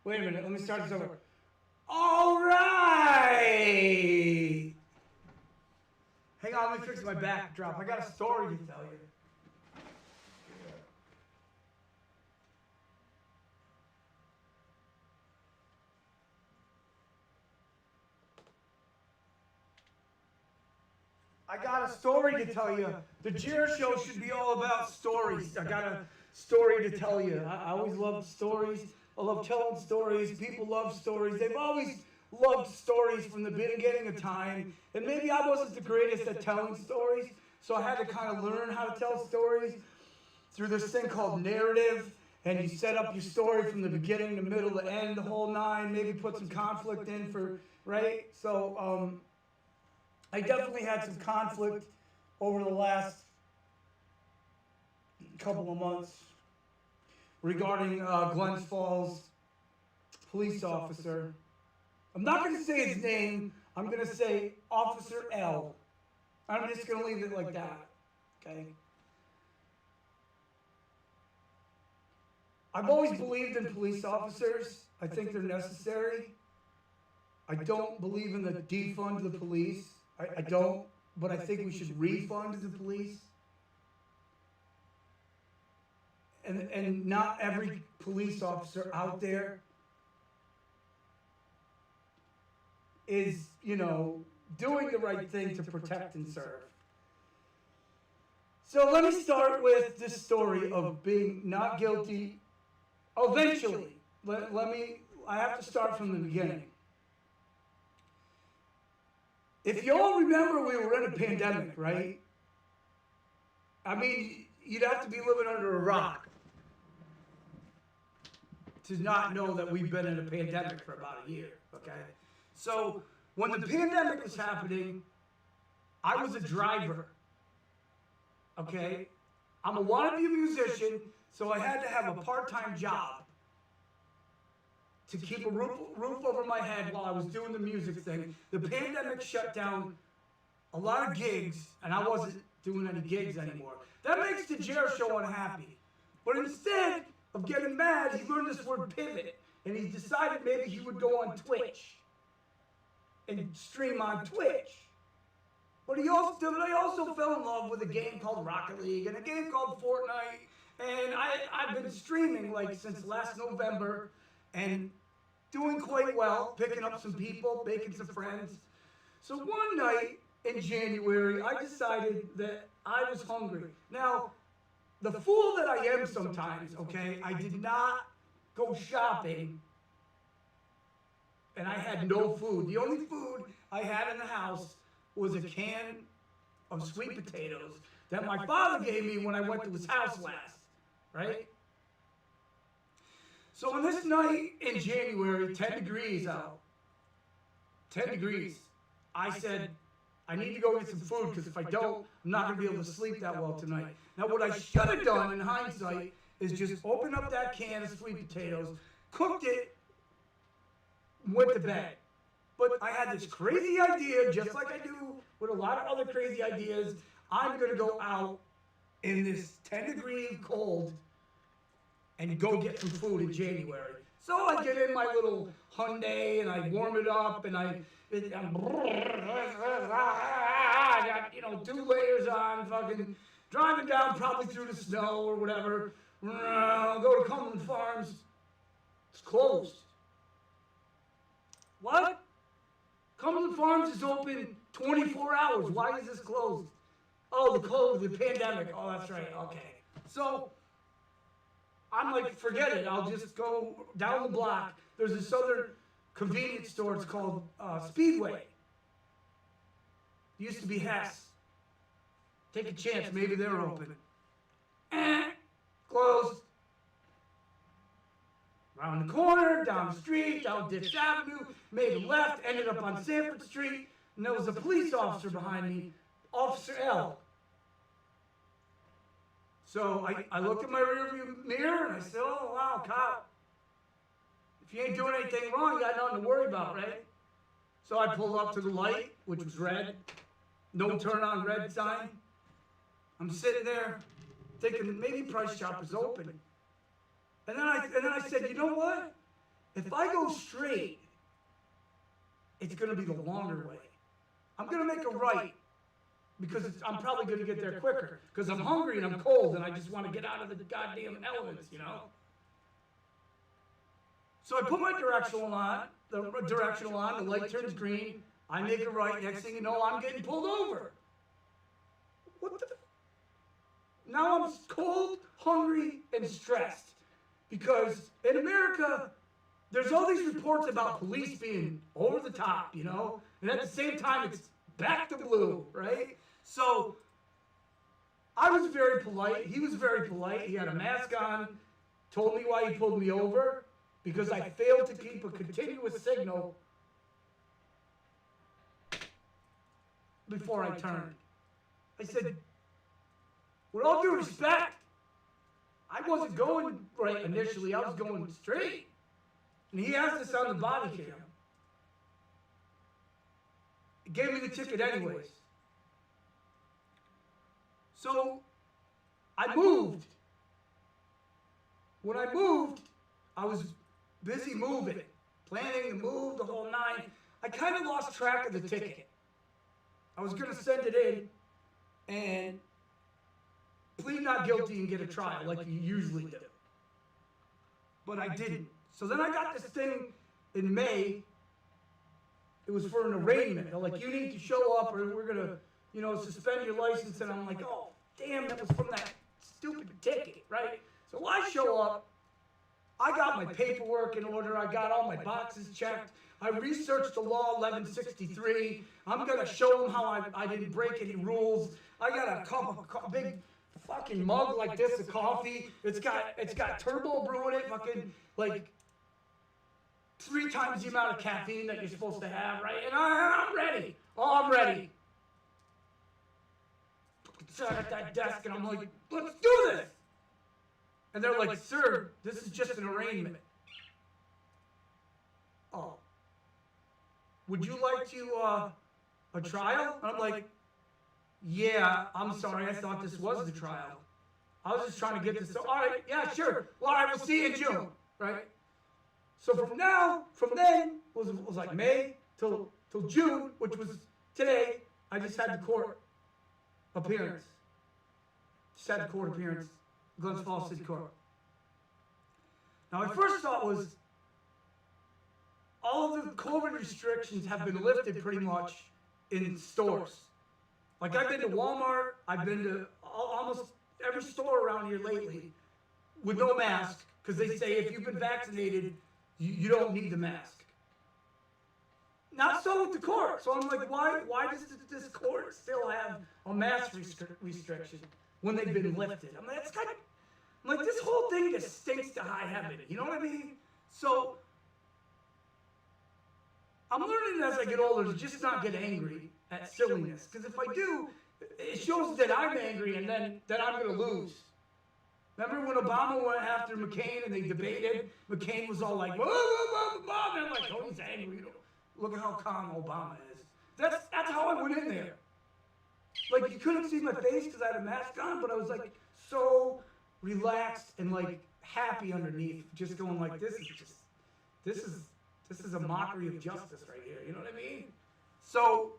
Wait a minute, let me start this over. All right! Hang on, let me fix my backdrop. I got a story to tell you. I got a story to tell you. The Jer Show should be all about stories. I got a story to tell you. I always loved stories. I love telling stories. People love stories. They've always loved stories from the beginning of time. And maybe I wasn't the greatest at telling stories, so I had to kind of learn how to tell stories through this thing called narrative. And you set up your story from the beginning, the middle, the end, the whole nine. Maybe put some conflict in for, right? So, I definitely had some conflict over the last couple of months regarding Glens Falls police officer. I'm not going to say his name. I'm going to say Officer L. I'm just going to leave it like that. Okay? I've always believed in police officers. I think they're necessary. I don't believe in the defund the police. I don't, but I think we should refund the police. And not every police officer out there is, doing the right thing to protect and serve. So let me start with this story of being not guilty. Eventually, I have to start from the beginning. If you all remember, we were in a pandemic, right? I mean, you'd have to be living under a rock to not know that we've been in a pandemic for about a year, okay? So when the pandemic was happening, I was a driver, okay? I'm a wannabe musician, so I had to have a part-time job to keep a roof over my head while I was doing the music thing. The pandemic shut down a lot of gigs, and I wasn't doing any gigs anymore. That makes the Jer Show unhappy. But instead of getting mad, he learned this word pivot, and he decided maybe he would go on Twitch and stream on Twitch. But I also fell in love with a game called Rocket League and a game called Fortnite, and I've been streaming since last November, and doing quite well, picking up some people, making some friends. So one night in January, I decided that I was hungry. Now, the fool that I am sometimes, okay, I did not go shopping, and I had no food. The only food I had in the house was a can of sweet potatoes that my father gave me when I went to his house last, right? So on this night in January, 10 degrees out, 10 degrees, I said, I need to go get some food because if I don't, I'm not going to be able to sleep that well tonight. Now what I should have done in hindsight is just open up that can of sweet potatoes, cooked it, went to bed. But I had this crazy idea, just like I do with a lot of other crazy ideas. I'm going to go out in this 10-degree cold and go get some food in January. So I get in my little Hyundai and I warm it up and I got 2 layers on, fucking driving down probably through the snow or whatever. Go to Cumberland Farms. It's closed. What? Cumberland Farms is open 24 hours. Why is this closed? Oh, the pandemic. Oh, that's right. Okay. So I'm like, forget it. I'll just go down the block. There's this other convenience store. It's called Speedway. Used to be Hess. Take a chance. Maybe they're open. Closed. Around the corner, down the street, down Dix Avenue, made a left, ended up on Sanford Street, and there was a police officer behind me, Officer L. So I looked at my rearview mirror and I said, oh, wow, cop. If you ain't doing anything wrong, you got nothing to worry about, right? So I pulled up to the light, which was red. No turn on red sign. I'm sitting there thinking maybe Price Chopper's open. And then I said, you know what? if I go straight, it's going to be the longer way. I'm going to make a right because I'm probably going to get there quicker because I'm hungry and I'm cold and I just want to get out of the goddamn elements, you know? So I put my directional on, the light turns green, I make a right, next thing you know, I'm getting pulled over. What the? Now I'm cold, hungry, and stressed because in America, there's all these reports about police being over the top, you know? And at the same time, it's back to blue, right? So I was very polite. He was very polite. He had a mask on, told me why he pulled me over, because I failed to keep a continuous signal before I turned. I said, with all due respect, I wasn't going right initially. I was going straight. And he asked us on the body cam. He gave me the ticket anyways. So I moved. When I moved, I was busy moving, planning to move the whole nine. I kind of lost track of the ticket. I was going to send it in and plead not guilty and get a trial like you usually do. But I didn't. So then I got this thing in May. It was for an arraignment. They're like, you need to show up or we're going to, suspend your license. And I'm like, oh, damn, that was from that stupid ticket, right? So I show up. I got my paperwork in order. I got all my boxes checked. I researched the law 1163. I'm going to show them how I didn't break any rules. I got a big fucking mug like this of coffee. It's got turbo brew in it, fucking like 3 times the amount of caffeine that you're supposed to have, right? And I'm ready. Oh, I'm ready. Sat at that desk and I'm like, let's do this. And they're like, sir, this is just an arraignment. Oh. Would you like to, a trial? And I'm like, yeah, I'm sorry, I thought this was the trial. I was just trying to get this, so, all right, yeah, sure. Well, all right, we'll see you in June, right? So from then, was like May till June, which was today, I just had the court appearance. Just had the court appearance, Glens Falls City Court. Now, my first thought was, all of the COVID restrictions have been lifted pretty much in stores. Like I've been to Walmart, I've been to almost every store around here lately with no mask, because they say if you've been vaccinated, you don't need the mask. Not so with the court. So I'm like, why does this court still have a mask restriction when they've been lifted? I'm like, this whole thing just stinks to high heaven. You know what I mean? So I'm learning as I get older to just not get angry at silliness. Because if I do, it shows that I'm angry and then that I'm going to lose. Remember when Obama went after McCain and they debated? McCain was all like, whoa, whoa, whoa, whoa. And I'm like, oh, he's angry. Look at how calm Obama is. That's how I went in there. Like, you couldn't see my face because I had a mask on, but I was like so relaxed and like happy underneath, just going like, this is a mockery of justice right here. You know what I mean? So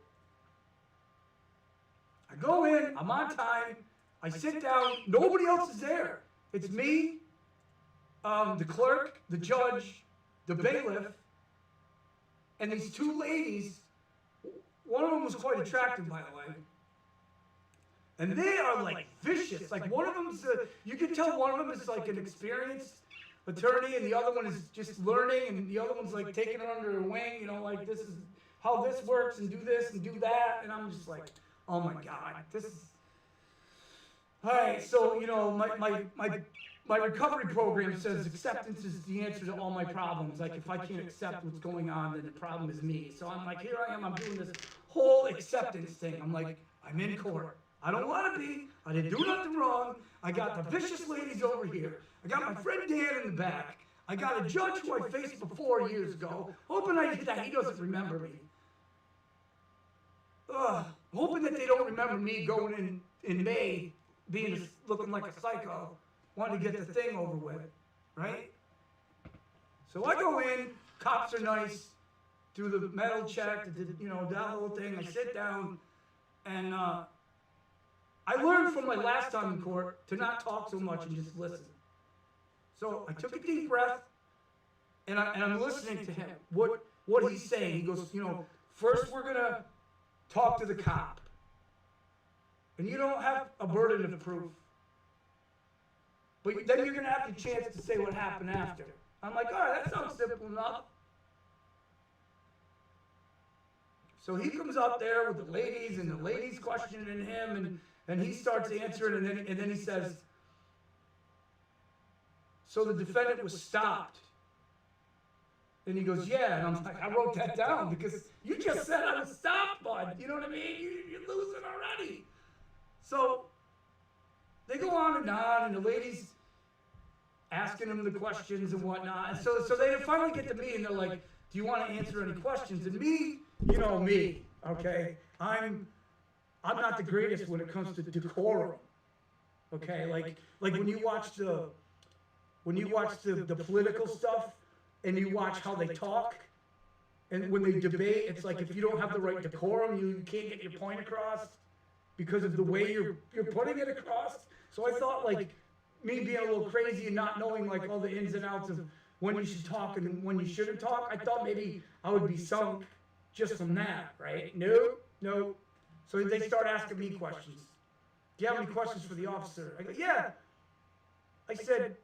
I go in, I'm on time, I sit down, nobody else is there. It's me, the clerk, the judge, the bailiff, and these 2 ladies. One of them was quite attractive, by the way. And they are like vicious. Like one of them's, you can tell one of them is like an experienced attorney and the other one is just learning and the other one's like taking it under her wing, like this is how this works and do this and do that. And I'm just like, oh my God, this is, all right. So, my recovery program says acceptance is the answer to all my problems. Like if I can't accept what's going on, then the problem is me. So I'm like, here I am, I'm doing this whole acceptance thing. I'm like, I'm in court. I don't want to be. I didn't do nothing wrong. I got the vicious ladies over here. I got my friend Dan in the back. I got a judge who I faced before years ago, hoping that he doesn't remember me. Hoping that they don't remember me going in May, looking like a psycho, wanting to get the thing over with, right? So I go in, cops are nice, do the metal check, that whole thing. I sit down, and I learned from my last time in court to not talk so much and just listen. So I took a deep breath, and I'm listening to him. What he's saying. He goes, first we're gonna talk to the cop, and you don't have a burden of proof. But then you're gonna have the chance to say what happened after. I'm like, all right, that sounds simple enough. So he comes up there with the ladies, and the ladies questioning him, and he starts answering, and then he says, so the defendant was stopped. And he goes, yeah, and I'm like, I wrote that down because you just said I was stopped, bud. You know what I mean? You're losing already. So they go on, and the ladies asking him the questions and whatnot. And so they finally get to me, and they're like, do you want to answer any questions? And me, me, okay? I'm not the greatest when it comes to decorum. Okay, like when you watch the political stuff, and you watch how they talk, and when they debate, it's like if you don't have the right decorum, you can't get your point across because of the way you're putting it across. So I thought, like, me being a little crazy and not knowing like all the ins and outs of when you should talk and when you shouldn't talk, I thought maybe I would be sunk just from that, right? No. So they start asking me questions. Do you have any questions for the officer? I go, yeah. I said,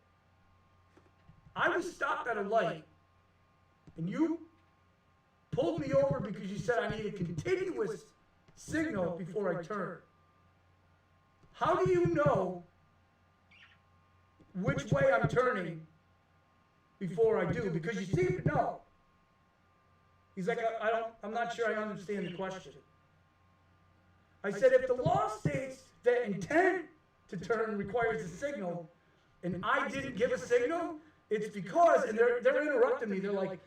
I was stopped at a light, and you pulled me over because you said I need a continuous signal before I turn. How do you know which way I'm turning before I do? Because you seem to know. He's like, I'm not sure I understand the question. I said, if the law states that intent to turn requires a signal, and I didn't give a signal, it's because, and they're interrupting me, they're like,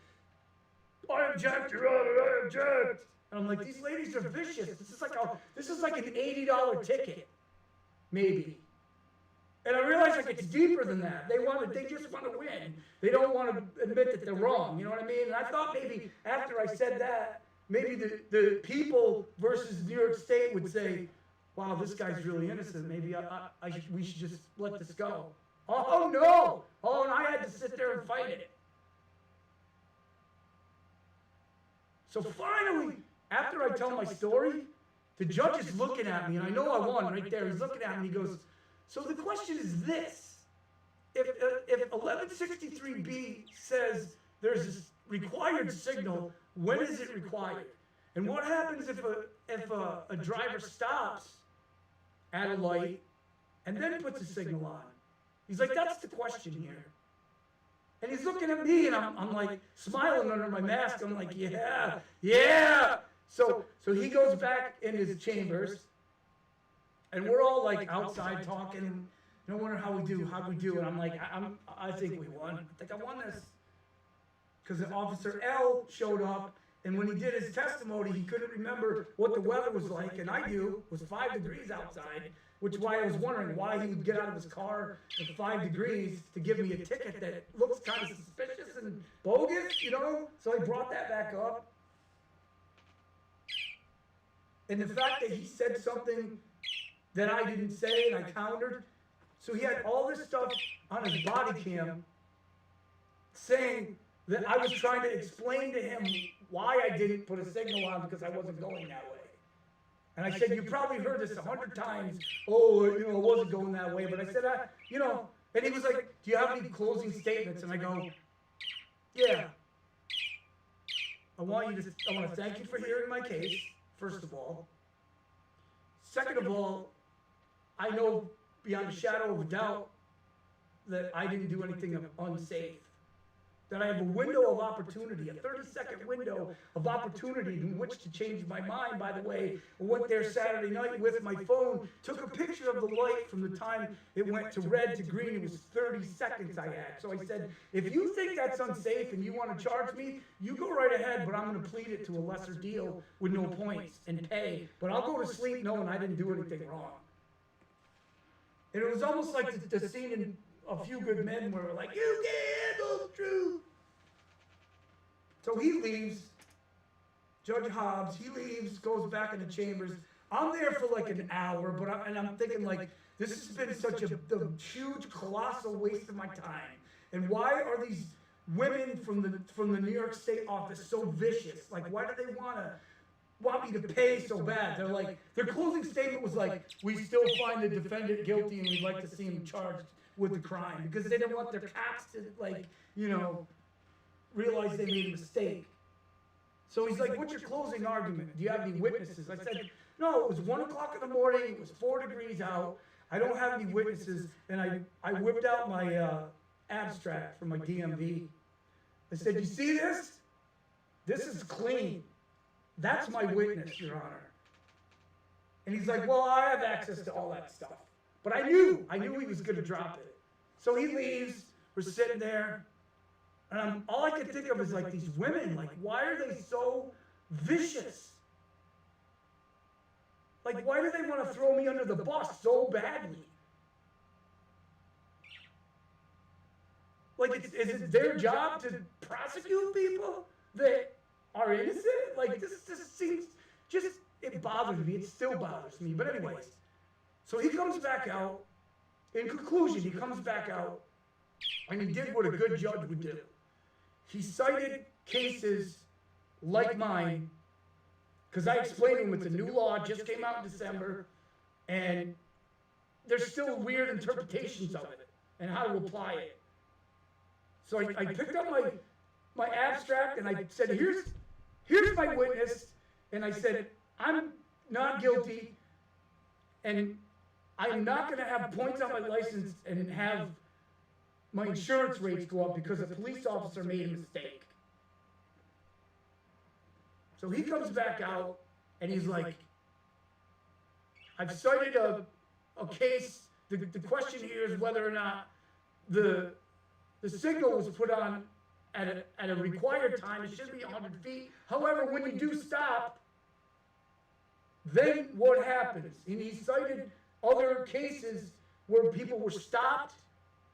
I object, Your Honor, I object. And I'm like, these ladies are vicious. This is like an $80 ticket, maybe. And I realize like it's deeper than that. They just want to win. They don't want to admit that they're wrong. You know what I mean? And I thought maybe after I said that, maybe the people versus New York State would say, wow, this guy's really innocent. Maybe we should just let this go. Oh no! Oh, and I had to sit there and fight it. So finally, after I tell my story, the judge is looking at me, and I know I won right there. He's looking at me, and he goes, so the question is this. If 1163B says there's this required signal, when is it required? And what happens if a driver stops at a light and then puts a signal on? He's like, that's the question here. And he's looking at me, and I'm like smiling under my mask. I'm like, yeah. So he goes back in his chambers, and we're all like outside talking. No wonder how we do. And I'm like, I think we won. I think I won this. Because Officer L showed up, and when he did his testimony, he couldn't remember what the weather was like, and I do. It was 5 degrees outside, which is why I was wondering why he would get out of his car at 5 degrees to give me a ticket that looks kind of suspicious and bogus, So I brought that back up. And the fact that he said something that I didn't say and I countered, so he had all this stuff on his body cam saying that I was trying to explain to him why I didn't put a signal on because I wasn't going that way. And I said, you probably heard this 100 times. Oh, I wasn't going that way. But I said, and he was like, do you have any closing statements? And I go, yeah. I want to thank you for hearing my case, first of all. Second of all, I know beyond a shadow of a doubt that I didn't do anything unsafe. That I have a window of opportunity, a 30-second window of opportunity in which to change my mind. By the way, I went there Saturday night with my phone, took a picture of the light from the time it went to red to green. It was 30 seconds I had. So I said, if you think that's unsafe and you want to charge me, you go right ahead, but I'm going to plead it to a lesser deal with no points and pay. But I'll go to sleep knowing I didn't do anything wrong. And it was almost like the scene in A Few Good Men where we're like, you can't handle the truth. So he leaves, Judge Hobbs, he leaves, goes back in the chambers. I'm there for like an hour, but I'm thinking like, this has been such a huge, colossal waste of my time. And why are these women from the New York State office so vicious? Like, why do they want me to pay so bad? They're like, their closing statement was like, we still find the defendant guilty and we'd like to see him charged with the crime, because they didn't want their cops to, like, you know, realize they made a mistake. So he's like, what's your closing argument? Do you have any witnesses? I said, no, it was 1 o'clock in the morning, it was 4 degrees out, I don't have any witnesses, and I whipped out my abstract from my DMV. I said, you see this? This is clean. That's my witness, Your Honor. And he's like, well, I have access to all that stuff. But I knew he was gonna drop it. So he leaves, we're sitting there, and all I could think of is like these women, like, why are they so vicious? Like, why do they want to throw me under the bus so badly? Like, is it their job to prosecute people that are innocent? Like, this just seems, it bothers me. It still bothers me. But anyways, so he comes back out. In conclusion, he comes back out, and he did what a good judge would do. He cited cases like mine, because I explained to him it's a new law, just came out in December, and there's still weird interpretations of it and how to apply it. So I picked up my abstract and I said, here's my witness, and I said, I'm not guilty, and I'm not going to have points on my license and have my insurance rates go up because a police officer made a mistake. So he comes back out and he's like, I've cited a case. The question here is whether or not the signal was put on at a required time. It should be 100 feet. However, when you do stop, then what happens? And he cited other cases where people were stopped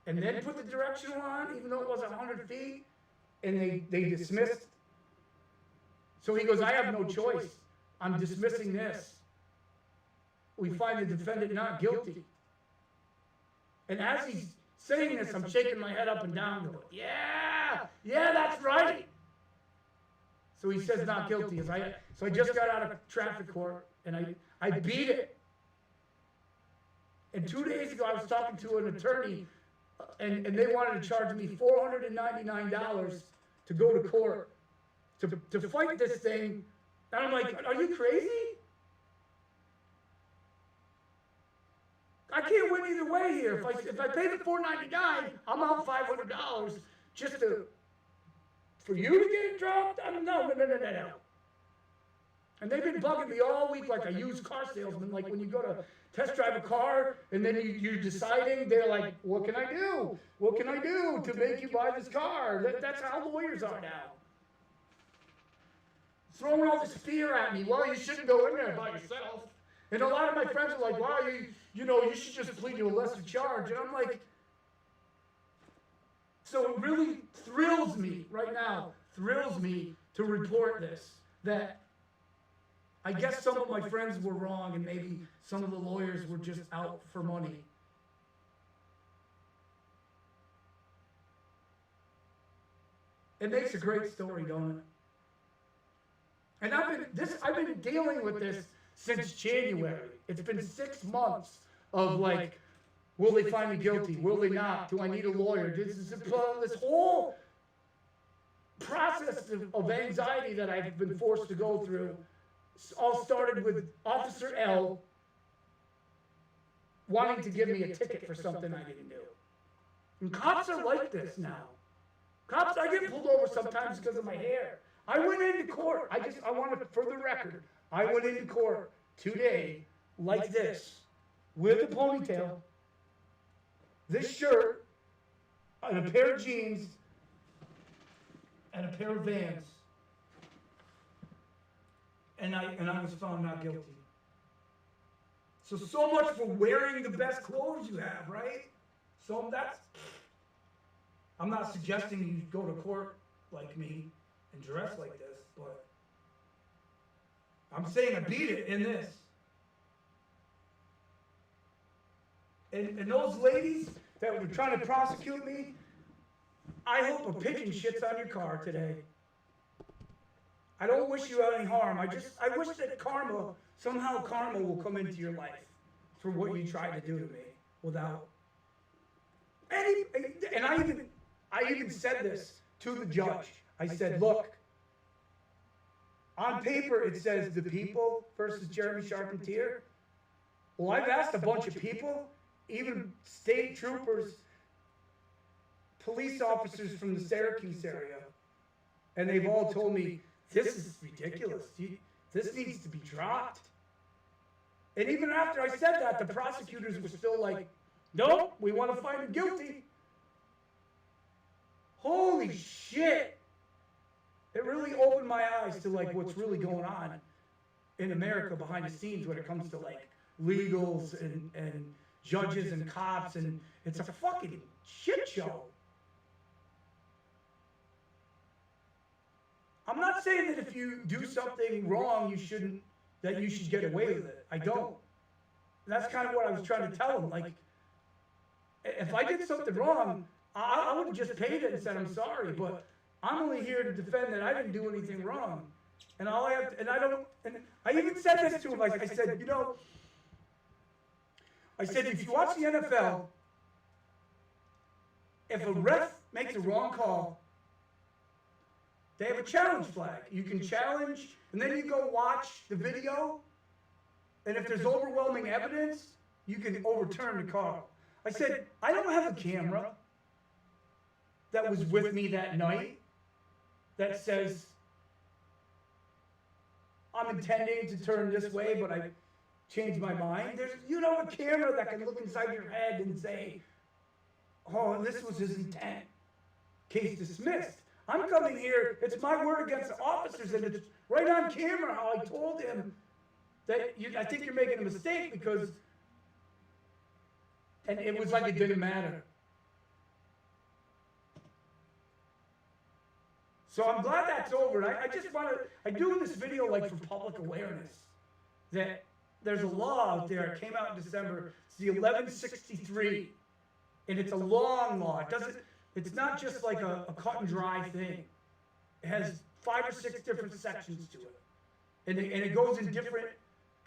and then put the directional on, even though it wasn't 100 feet, and they dismissed. So he goes, I have no choice. I'm dismissing this. We find the defendant not guilty. And as he's saying this, I'm shaking my head up and down, going, yeah, that's right. So he says not guilty. So I just got out of traffic court, and I beat it. And 2 days ago, I was talking to an attorney, and they wanted to charge me $499 to go to court to fight this thing. And I'm like, are you crazy? I can't win either way here. If I pay the $499, I'm out $500 just for you to get it dropped. No. And they've been bugging me all week like a used car salesman. Like when you go to test drive a car and then you're deciding, they're like, what can I do? What can I do to make you buy this car? That's how lawyers are now. Throwing all this fear at me. Well, you shouldn't go in there by yourself. And a lot of my friends are like, well, you should just plead to a lesser charge. And I'm like, so it really thrills me right now, to report this, that I guess some of my friends were wrong and maybe some of the lawyers were just out for money. It makes a great story, don't it? And I've been dealing with this since January. It's been 6 months of like, will they find me guilty? Will they not? Do I need a lawyer? This whole process of anxiety that I've been forced to go through all started with Officer L wanting to give me a ticket for something I didn't do. And cops are like this now. Cops, I get pulled over sometimes because of my hair. I went into court. I want to, for the record, I went into court today like this, with a ponytail, this shirt, and a pair of jeans, and a pair of Vans. And I was found not guilty. So much for wearing the best clothes you have, right? So I'm not suggesting you go to court like me and dress like this, but I'm saying I beat it in this. And those ladies that were trying to prosecute me, I hope a pigeon shits on your car today. I don't wish you any harm. I wish that somehow karma will come into your life for what you tried to do to me without any, and I even said this to the judge. I said, look, on paper it says the people versus Jeremy Charpentier. Well, I've asked a bunch of people, even state troopers, police officers from the Syracuse area, and they've all told me, this is ridiculous. This needs to be dropped. And even after I said that, the prosecutors were still like, nope, we want to find him guilty. Holy shit. It really opened my eyes to like what's really going on in America behind the scenes when it comes to like legals and judges and cops, and it's a fucking shit show. I'm not saying that if you do something wrong, you should get away with it. I don't. That's kind of what I was trying to tell him. Like, if I did something wrong, I would have just paid it and said I'm sorry. But I'm only here to defend that I didn't do anything wrong. And all I have, and I don't. And I even said this to him. I said, you know, I said if you watch the NFL, if a ref makes a wrong call, they have a challenge flag. You can challenge, and then you go watch the video, and if there's overwhelming evidence, you can overturn the call. I said, I don't have a camera that was with me that night that says, I'm intending to turn this way, but I changed my mind. You don't have a camera that can look inside your head and say, oh, this was his intent. Case dismissed. I'm coming here, it's my word against the officers, and it's right on camera how I told him that I think you're making a mistake because, and it was like it didn't matter. So I'm glad that's over. And I just want to, I'm doing this video like for public awareness that there's a law out there, it came out in December, it's the 1163, and it's a long law. It's not just like a cut and dry thing. It has 5 or 6 different sections to it. And it goes in different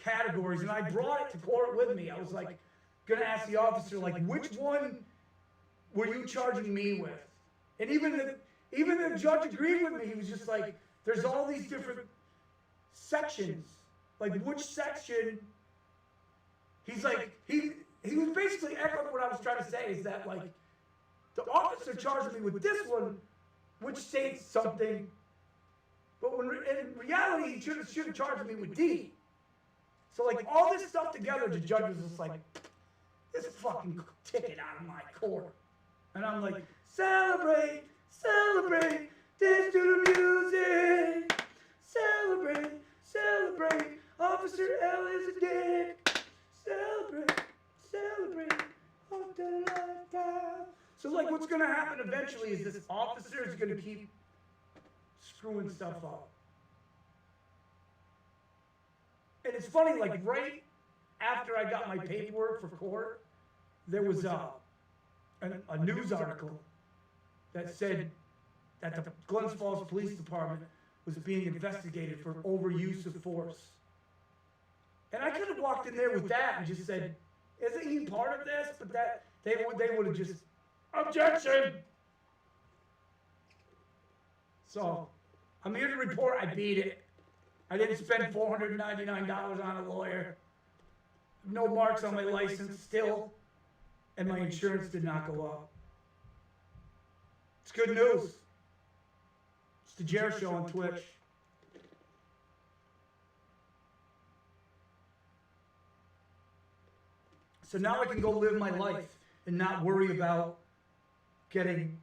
categories. And I brought it to court with me. I was like, gonna ask the officer, like, which one were you charging me with? And even the judge agreed with me. He was just like, there's all these different sections. Like, which section? He's like, he was basically echoing what I was trying to say, is that, like, the officer charged me with this one, which states something, but when in reality, he should have charged me with D. So like all this stuff together, the judge was just like, this fucking ticket out of my court. And I'm like, celebrate, celebrate, dance to the music, celebrate, celebrate, Officer L is a dick, celebrate, celebrate, of the lifetime. So like what's going to happen eventually is this officer is going to keep screwing stuff up. And it's funny, like right after I got my paperwork for court, there was a news article that said that the Glens Falls Police Department was being investigated for overuse of force. And I could have walked in there with that and just said, isn't he part of this? But that they would have just, objection! So, I'm here to report I beat it. I didn't spend $499 on a lawyer. No marks on my license still. And my insurance did not go up. It's good news. It's the Jer Show on Twitch. So now I can go live my life and not worry about getting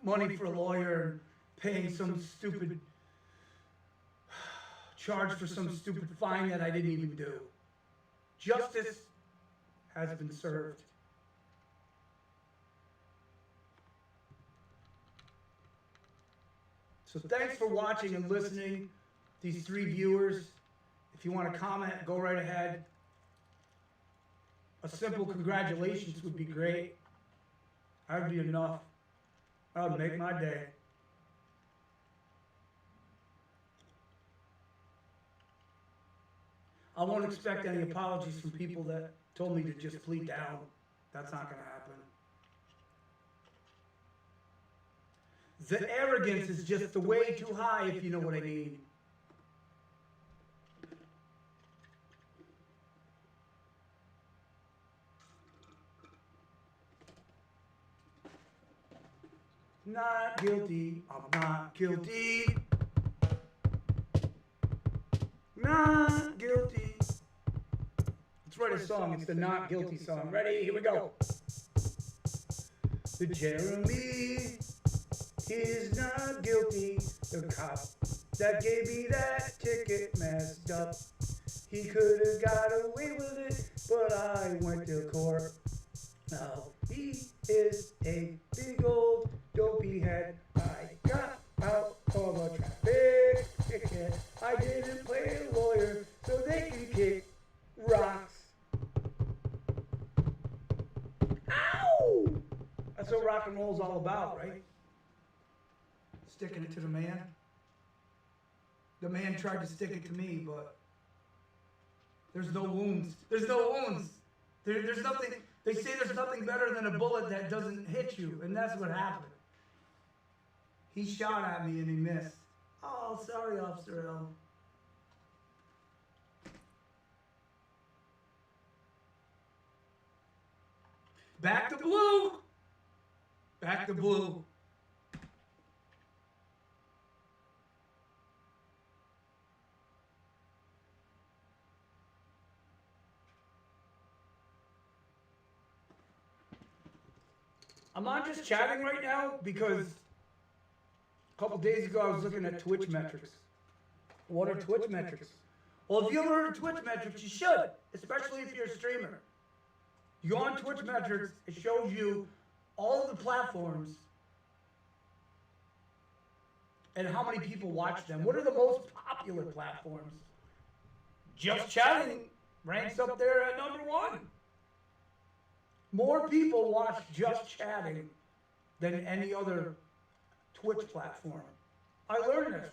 money for a lawyer and paying some stupid charge for some stupid fine that I didn't even do. Justice has been served. So thanks for watching and listening. These 3 viewers. If you want to comment, go right ahead. A simple congratulations would be great. That would be enough. That would make my day. I won't expect any apologies from people that told me to just plead down. That's not going to happen. The arrogance is just the way too high, if you know what I mean. Not guilty, I'm not guilty. Not guilty. Let's write a song, it's the Not Guilty song. Ready? Here we go. The Jeremy is not guilty. The cop that gave me that ticket messed up. He could have got away with it, but I went to court. Now he is a big old dopey head. I got out of a traffic ticket. I didn't play a lawyer so they can kick rocks. Ow! That's what rock and roll's all about, right? Sticking it to the man. The man tried to stick it to me, but there's no wounds. There's no wounds. There's nothing. They say there's nothing better than a bullet that doesn't hit you, and that's what happened. He shot at me and he missed. Oh, sorry, Officer L. Back to blue. Back to blue. I'm not just chatting right now because a couple days ago I was looking at Twitch metrics. What are Twitch metrics? Well, if you haven't heard of Twitch metrics, you should, especially if you're a streamer. You go on Twitch metrics, it shows you all of the platforms and how many people watch them. What are the most popular platforms? Just chatting ranks up there at #1. More people watch Just Chatting than any other Twitch platform. I learned this.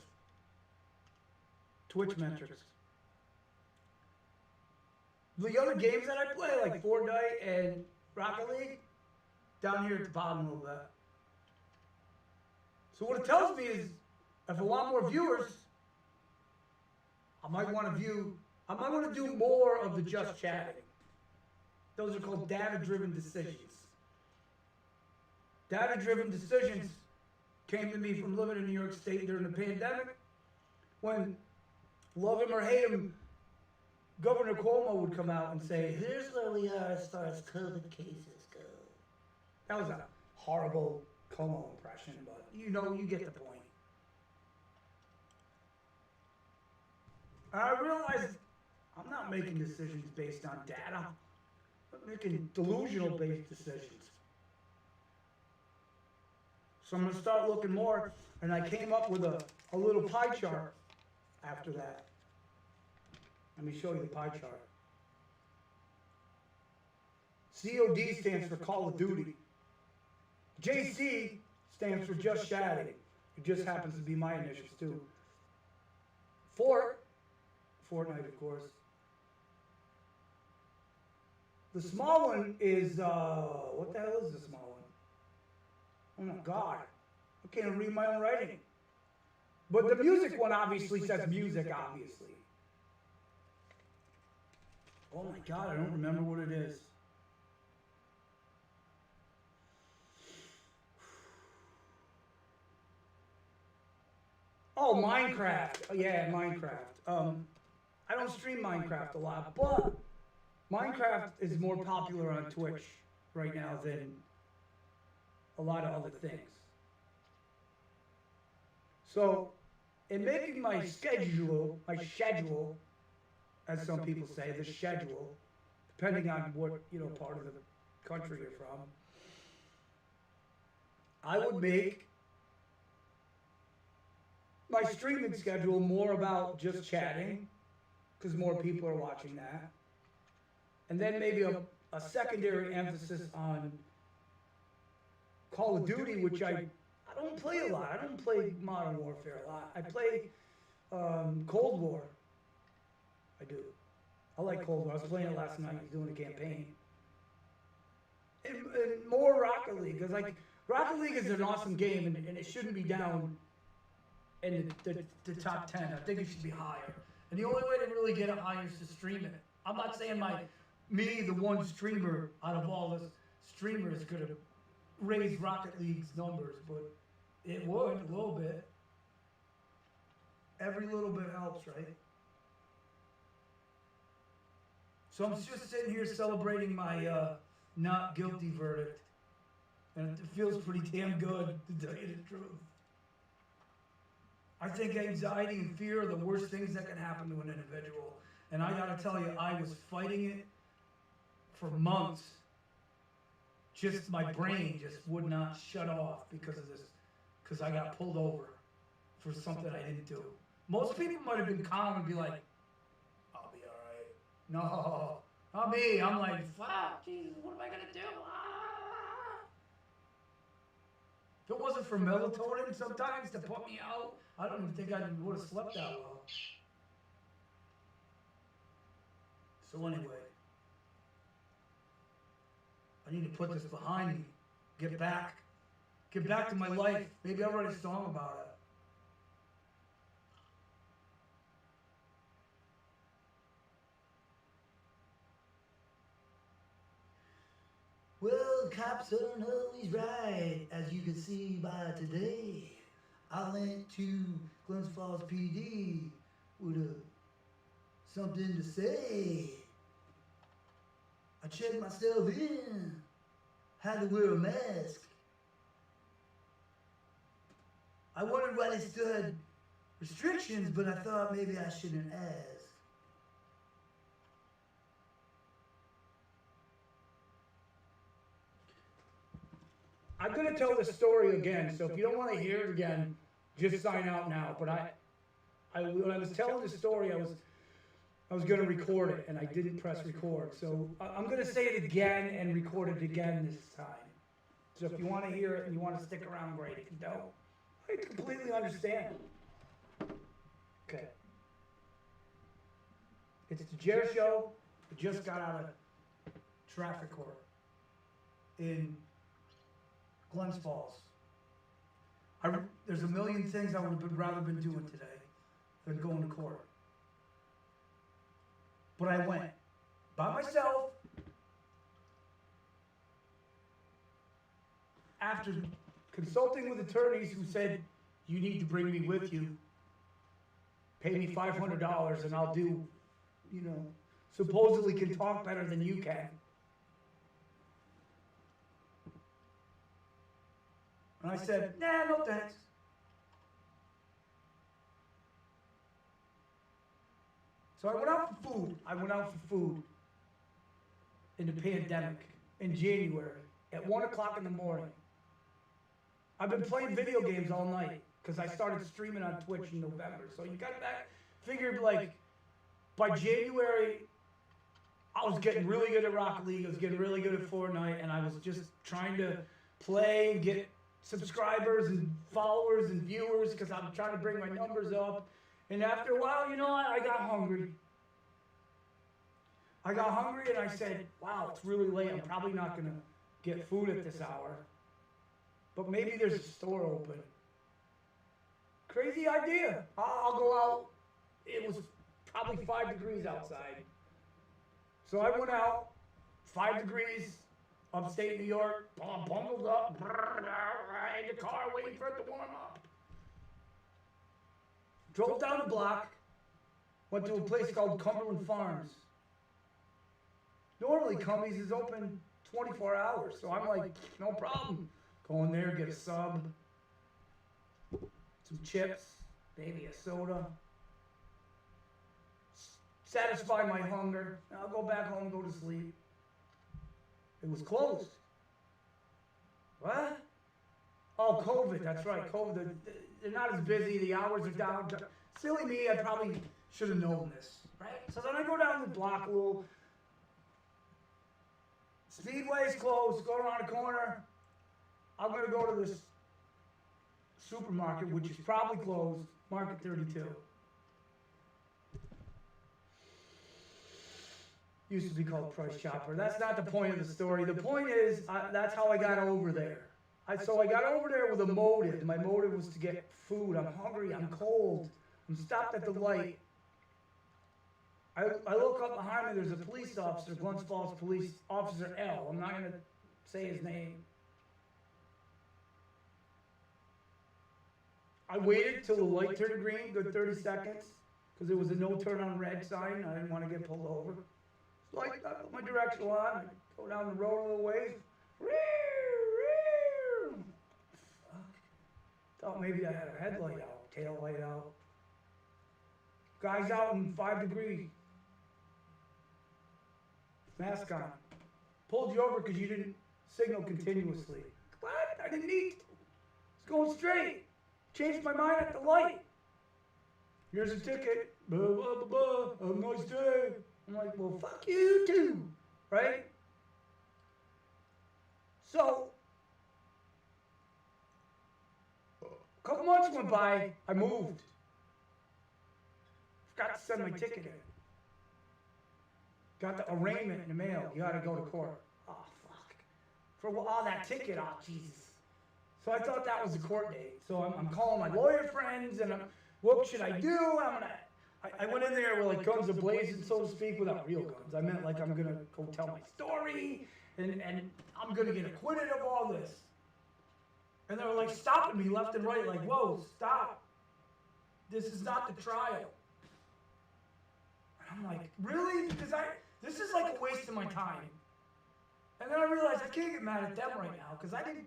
Twitch metrics. The other games that I play, like Fortnite and Rocket League, down here at the bottom a little bit. So what it tells me is, if I want more viewers, I might want to do more of the Just Chatting. Those are called data-driven decisions. Data-driven decisions came to me from living in New York State during the pandemic, when, love him or hate him, Governor Cuomo would come out and say, here's where we are as far as COVID cases go. That was a horrible Cuomo impression, but you know, you get the point. And I realized I'm not making decisions based on data. I'm making delusional-based decisions. So I'm going to start looking more, and I came up with a little pie chart after that. Let me show you the pie chart. COD stands for Call of Duty. JC stands for Just Chatting. It just happens to be my initials too. Fortnite, of course. The small one is, what the hell is the small one? Oh my God, I can't even read my own writing. But the music one obviously says music, obviously. Oh my God, I don't remember what it is. Oh, Minecraft. Oh, yeah, Minecraft. I don't stream Minecraft a lot, but Minecraft is more popular on Twitch right now than a lot of other things. So, in making my schedule, as some people say, the schedule, depending on what, part of the country you're from, I would make my streaming schedule more about just chatting, because more people are watching that. And then maybe a secondary emphasis on Call of Duty, which I don't play a lot. I don't play Modern Warfare a lot. I play Cold War. I do. I like Cold War. I was playing it last night. I was doing a campaign. And more Rocket League, because like Rocket League is an awesome game, and it shouldn't be down in the top 10. I think it should be higher. And the only way to really get it higher is to stream it. I'm not saying me, the one streamer out of all the streamers, could have raised Rocket League's numbers, but it would a little bit. Every little bit helps, right? So I'm just sitting here celebrating my not guilty verdict, and it feels pretty damn good, to tell you the truth. I think anxiety and fear are the worst things that can happen to an individual. And I gotta tell you, I was fighting it for months. Just my brain just would not shut off because of this, because I got pulled over for something I didn't do. Most people might have been calm and be like, I'll be all right. No, not me. I'm like, fuck, Jesus, what am I gonna do? If it wasn't for melatonin sometimes to put me out, I don't even think I would have slept that well. So anyway, I need to put this behind me. Get back to my life. Maybe I'll write a song about it. Well, cops aren't always right, as you can see by today. I went to Glens Falls PD with something to say. I checked myself in, had to wear a mask. I wondered why they stood restrictions, but I thought maybe I shouldn't ask. I'm going to tell the story again, so if you don't want to hear it again, just sign out now. But when I was telling the story, I was going to record it, and I didn't press record. So I'm going to say it again and record it again this time. So if you want to hear it and you want to stick around, great. If you don't, I completely understand. Okay. It's the Jer Show. I just got out of traffic court in Glens Falls. There's a million things I would have rather been doing today than going to court. But I went by myself after consulting with attorneys who said, you need to bring me with you, pay me $500 and I'll do, supposedly can talk better than you can. And I said, nah, no thanks. So I went out for food. I went out for food in the pandemic in January at 1 o'clock in the morning. I've been playing video games all night because I started streaming on Twitch in November. So you got that figured, like, by January, I was getting really good at Rocket League. I was getting really good at Fortnite, and I was just trying to play and get subscribers and followers and viewers because I'm trying to bring my numbers up. And after a while, I got hungry. I got hungry and I said, wow, it's really late. I'm probably not going to get food at this hour. But maybe there's a store open. Crazy idea. I'll go out. It was probably 5 degrees outside. So I went out, 5 degrees, upstate New York, bundled up, in the car waiting for it to warm up. Drove down the block, went to a place called Cumberland Farms. Normally, Cumbies is open 24 hours, so I'm like, no problem. Go in there, get a sub, some chips, maybe a soda. Satisfy my hunger. I'll go back home, go to sleep. It was closed. What? Oh, COVID, that's right, COVID. they're not as busy. The hours are down. Silly me, I probably should have known this, right? So then I go down the block a little. Speedway's closed. Go around the corner. I'm gonna go to this supermarket, which is probably closed. Market 32. Used to be called Price Chopper. That's not the point of the story. The point is, that's how I got over there. So I got over there with a motive. My motive was to get food. I'm hungry. I'm cold. I'm stopped at the light. I look up behind me. There's a police officer, Glens Falls Police Officer L. I'm not going to say his name. I waited till the light turned green, good 30 seconds, because there was a no turn on red sign. I didn't want to get pulled over. So I put my directional on. I go down the road a little ways. Fuck. Thought maybe I had a headlight out, tail light out. Guy's out in 5 degrees. Mask on. Pulled you over because you didn't signal continuously. What? I didn't need to. It's going straight. Changed my mind at the light. Here's a ticket. Blah, blah, blah, blah. Have a nice day. I'm like, well, fuck you too. Right? So, a couple months went by. I moved. Forgot to send my ticket in. Got the arraignment in the mail. You got to go to court. Oh, fuck. For all that ticket, oh, Jesus. So I thought that was the court date. So I'm calling my lawyer friends, and what should I do? I went in there with like guns ablazing, so to speak, without real guns. I meant like I'm going to go tell my story, and I'm going to get acquitted of all this. And they were like stopping me left and right, like, whoa, stop. This is not the trial. And I'm like, really? Because this is like a waste of my time. And then I realized I can't get mad at them right now because I didn't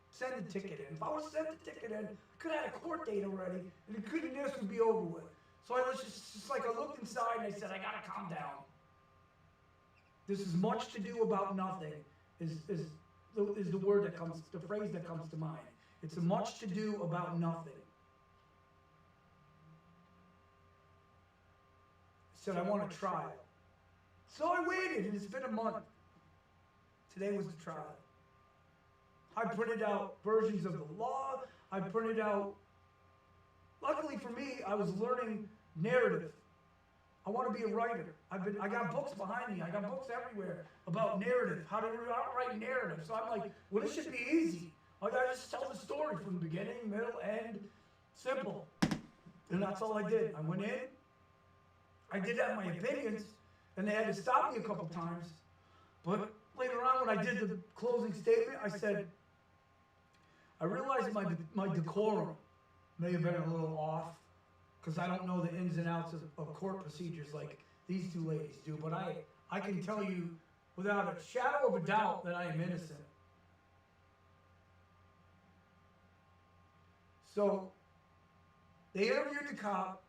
send the ticket in. If I would have sent the ticket in, I could have had a court date already, and the goodness would be over with. So I was just like, I looked inside and I said, I gotta calm down. This is much to do about nothing, is the word that comes, the phrase that comes to mind. It's a much to do about nothing. I said, I want a trial. So I waited, and it's been a month. Today was the trial. I printed out versions of the law. I printed out, luckily for me, I was learning narrative. I want to be a writer. I got books behind me. I got books everywhere about narrative, how to write narrative. So I'm like, well, this should be easy. I gotta just tell the story from the beginning, middle, end, simple. And that's all I did. I went in, I did have my opinions, and they had to stop me a couple times. But later on, when I did the closing statement, I said, I realized my decorum may have been a little off, because I don't know the ins and outs of court procedures like these two ladies do, but I can tell you without a shadow of a doubt that I am innocent. So, they interviewed the cop.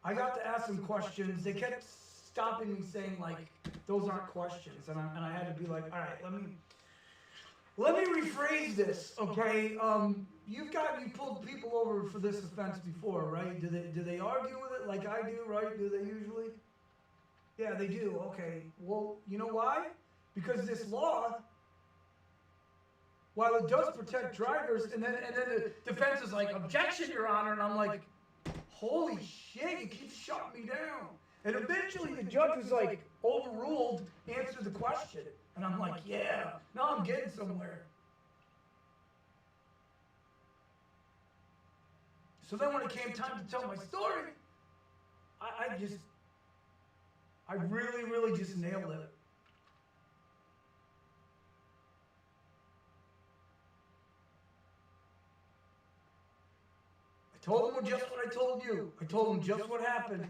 I got to ask some questions. They kept stopping me saying, like, those aren't questions. And I had to be like, all right, let me rephrase this, okay? You pulled people over for this offense before, right? Do they argue with it like I do, right? Do they usually? Yeah, they do. Okay. Well, you know why? Because this law, while it does protect drivers, and then the defense is like, objection, Your Honor, and I'm like, holy shit, you keep shutting me down. And eventually the judge was like, overruled, answer the question. And I'm like, yeah, now I'm getting somewhere. So then when it came time to tell my story, I really, really just nailed it. I told him just what I told you. I told him just what happened.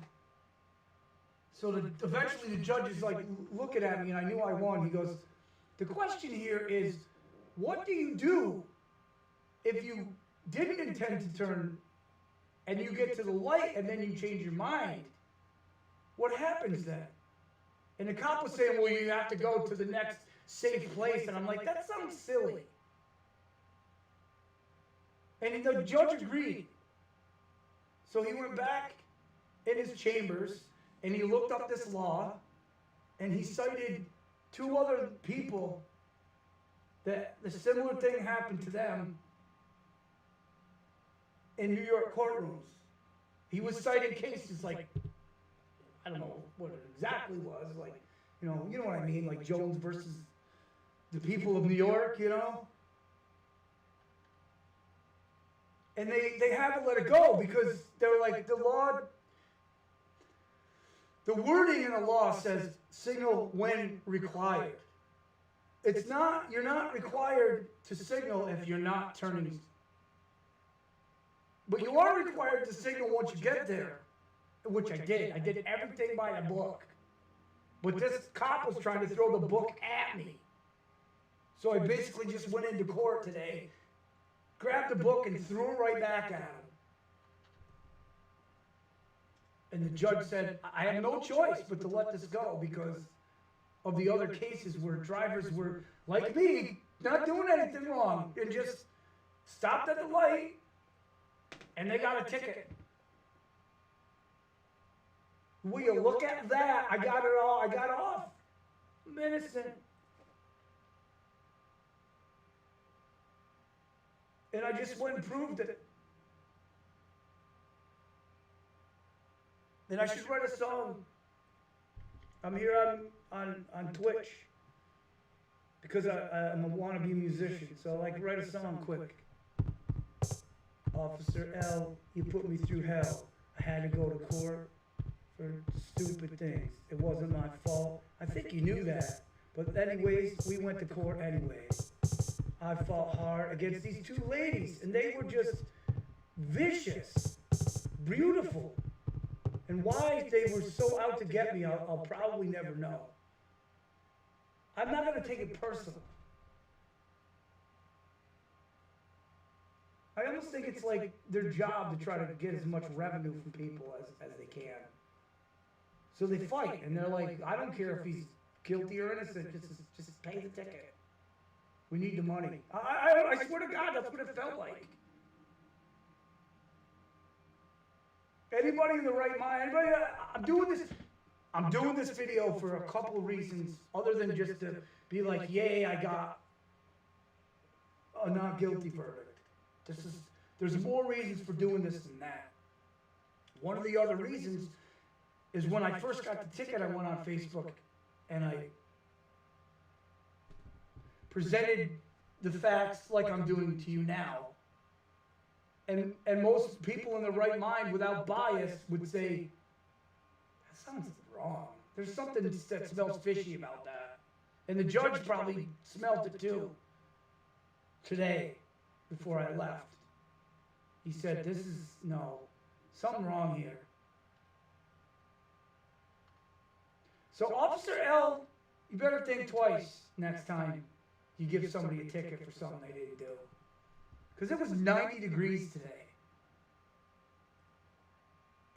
So eventually the judge is like looking at me, and I knew I won. He goes, the question here is, what do you do if you didn't intend to turn and you get to the light and then you change your mind? What happens then? And the cop was saying, well, you have to go to the next safe place. And I'm like, that sounds silly. And the judge agreed. So he went back in his chambers and he looked up this law and he cited 2 other people that the similar thing happened to them in New York courtrooms. He was citing cases like, I don't know what it exactly was, like, you know what I mean, like Jones versus the people of New York, you know? And they had to let it go because they were like, the wording in the law says signal when required. It's not, you're not required to signal if you're not turning. But you are required to signal once you get there, which I did. I did everything by the book. But this cop was trying to throw the book at me. So I basically just went into court today, grabbed the book and threw it right back at him. And the judge said, I have no choice but to let this go because of the other cases where drivers were, like me, not doing anything wrong and just stopped at the light and they got a ticket. Will you look at that? I got it all. I got off. I'm innocent. And I just went and proved it. And I should write a song. I'm here on Twitch because I'm a wannabe musician. So I like write a song quick. Officer L, you put me through hell. I had to go to court for stupid things. It wasn't my fault. I think you knew that. But anyways, we went to court anyways. I fought hard against these 2 ladies, and they were just vicious, beautiful. And why they were so out to get me, I'll probably never know. I'm not going to take it personal. I almost think it's like their job to try to get as much revenue from people as they can. So they fight, and they're like, I don't care if he's guilty or innocent, just pay the ticket. We need the money. I swear to God, that's what it felt like. Anybody in the right mind, I'm doing this video for a couple of reasons, other than just to be like, yay, I got a not guilty verdict. There's more reasons for doing this than that. One of the other reasons is when I first got the ticket, I went on Facebook and I presented the facts like I'm doing to you now. And most people in the right mind, without bias, would say, that sounds wrong. There's something that smells fishy about that. And the judge probably smelled it too today before I left. He said, something wrong here. So Officer L, you better think twice next time you give somebody a ticket for something they didn't do. Because it was 90 degrees today.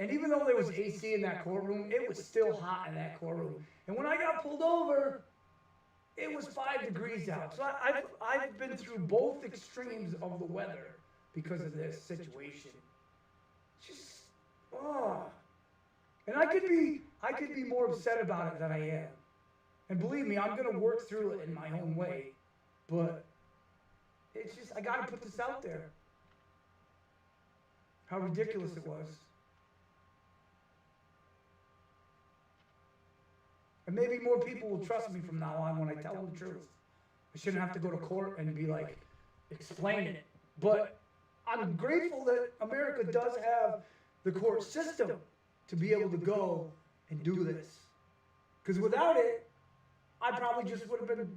And even though there was AC in that courtroom, it was still hot in that courtroom. And when I got pulled over, it was 5 degrees out. So I've been through both extremes of the weather because of this situation. Just, And I could be more upset about it than I am. And believe me, I'm going to work through it in my own way. But it's just, I got to put this out there. How ridiculous it was. And maybe more people will trust me from now on when I tell them the truth. I shouldn't have to go to court and be like, explaining it. But I'm grateful that America does have the court system to be able to go and do this. Because without it, I probably just would have been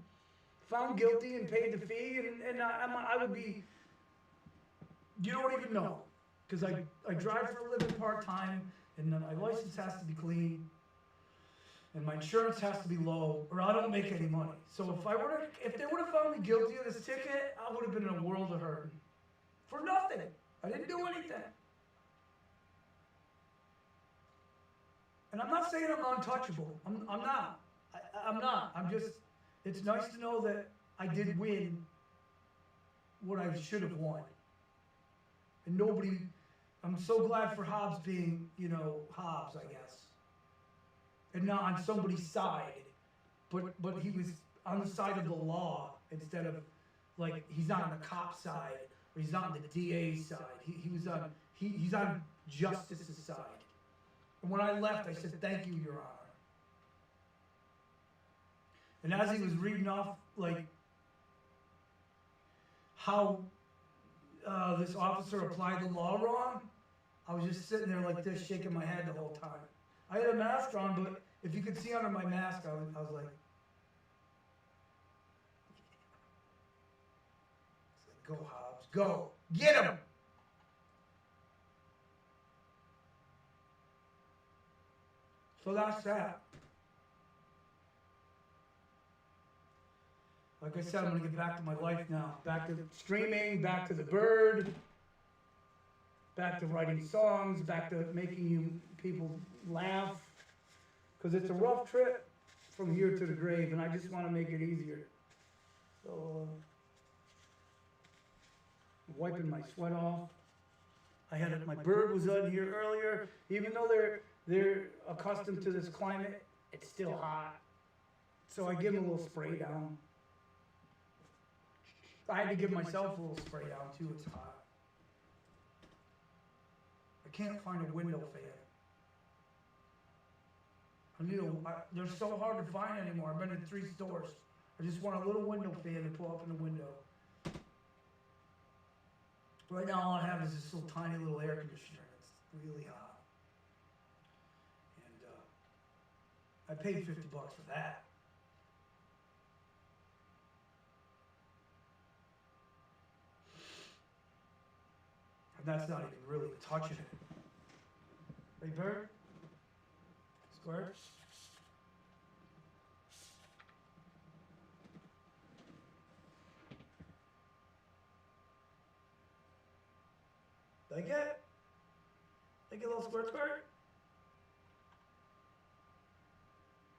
found guilty and paid the fee, and I would be, you don't even know. Because I drive for a living part-time, and my license has to be clean, and my insurance has to be low, or I don't make any money. So if they would have found me guilty of this ticket, I would have been in a world of hurt. For nothing. I didn't do anything. And I'm not saying I'm untouchable. I'm not. I'm not. I'm just, it's nice to know that I did win what I should have won. And nobody, I'm so glad for Hobbs being, you know, Hobbs, I guess. And not on somebody's side. But he was on the side of the law instead of, like, he's not on the cop side, or he's not on the DA's side. He was on, he's on justice's side. And when I left, I said, thank you, Your Honor. And as he was reading off, like, how this officer applied the law wrong, I was just sitting there like this, shaking my head the whole time. I had a mask on, but if you could see under my mask, I was like, go Hobbs, go, get him! So that's that. Like I said, I'm gonna get back to my life now. Back to streaming, back to the bird, back to writing songs, back to making you people laugh. Because it's a rough trip from here to the grave, and I just want to make it easier. So, wiping my sweat off. I had it, my bird was on here earlier. Even though they're accustomed to this climate, it's still hot. So I give them a little spray down. I had to give myself a little spray down too, it's hot. I can't find a window fan. They're so hard to find anymore. I've been in 3 stores. I just want a little window fan to pull up in the window. Right now all I have is this little tiny little air conditioner. It's really hot. And I paid $50 for that. And that's not even really touching it. Hey, bird? Square? Like it? Like a little squirt squirt?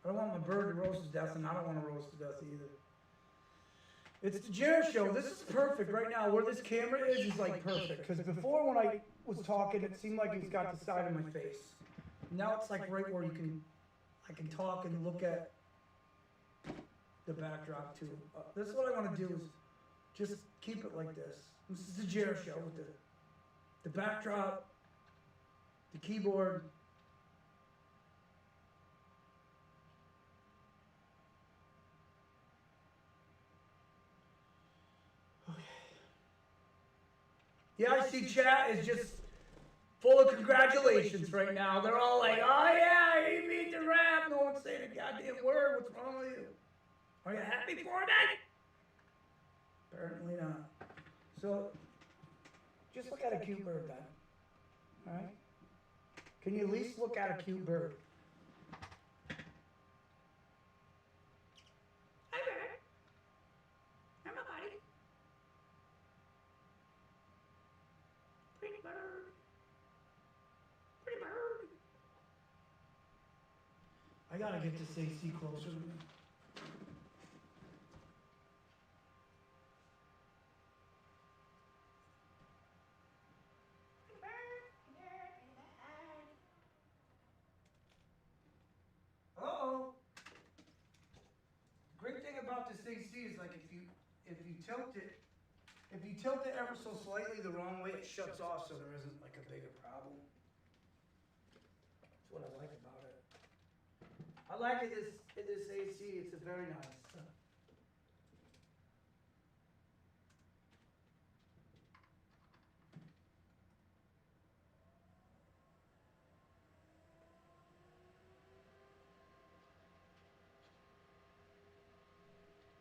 I don't want my bird to roast to death, and I don't want to roast to death either. It's the Jared Show. This is perfect right now. Where this camera is like perfect. Because before when I was talking, it seemed like it's got the side of my face. Now it's like right where I can talk and look at the backdrop too. This is what I want to do is just keep it like this. This is the Jared Show with the backdrop, the keyboard. Okay. Yeah, I see chat is just full of congratulations right now. They're all like, oh yeah, he beat the rap. No one's saying a goddamn word. What's wrong with you? Are you happy for me? Apparently not. So, just look at a cute bird then. Alright? Can you at least look at a cute bird? Hi bird. Hi my buddy. Pretty bird. Pretty bird. I gotta get this AC closer to me. Great thing about this AC is like if you tilt it ever so slightly the wrong way, it shuts off so there isn't like a bigger problem. That's what I like about it. I like it this AC, it's a very nice.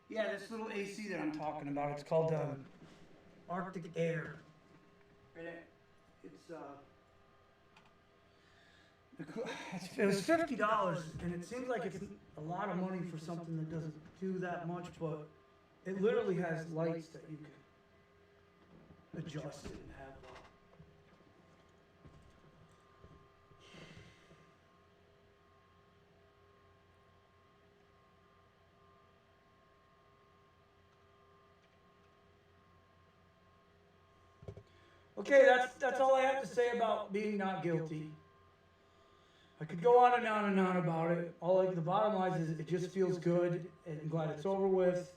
Yeah, this little AC that I'm talking about, it's called Arctic Air. And it was $50, and it seems like it's a lot of money for something that doesn't do that much, but it literally has lights that you can adjust it and have. Okay, that's all I have to say about being not guilty. I could go on and on and on about it. All like the bottom line is it just feels good, and I'm glad it's over with.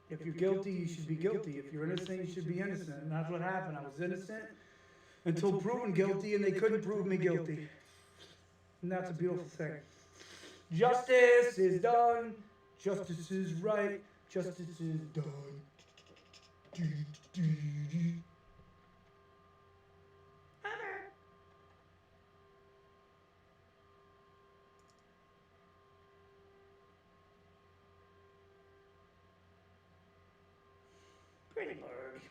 If you're guilty, you should be guilty. If you're innocent, you should be innocent. And that's what happened. I was innocent until proven guilty, and they couldn't prove me guilty. And that's a beautiful thing. Justice is done. Justice is right. Justice is done. Pretty bird.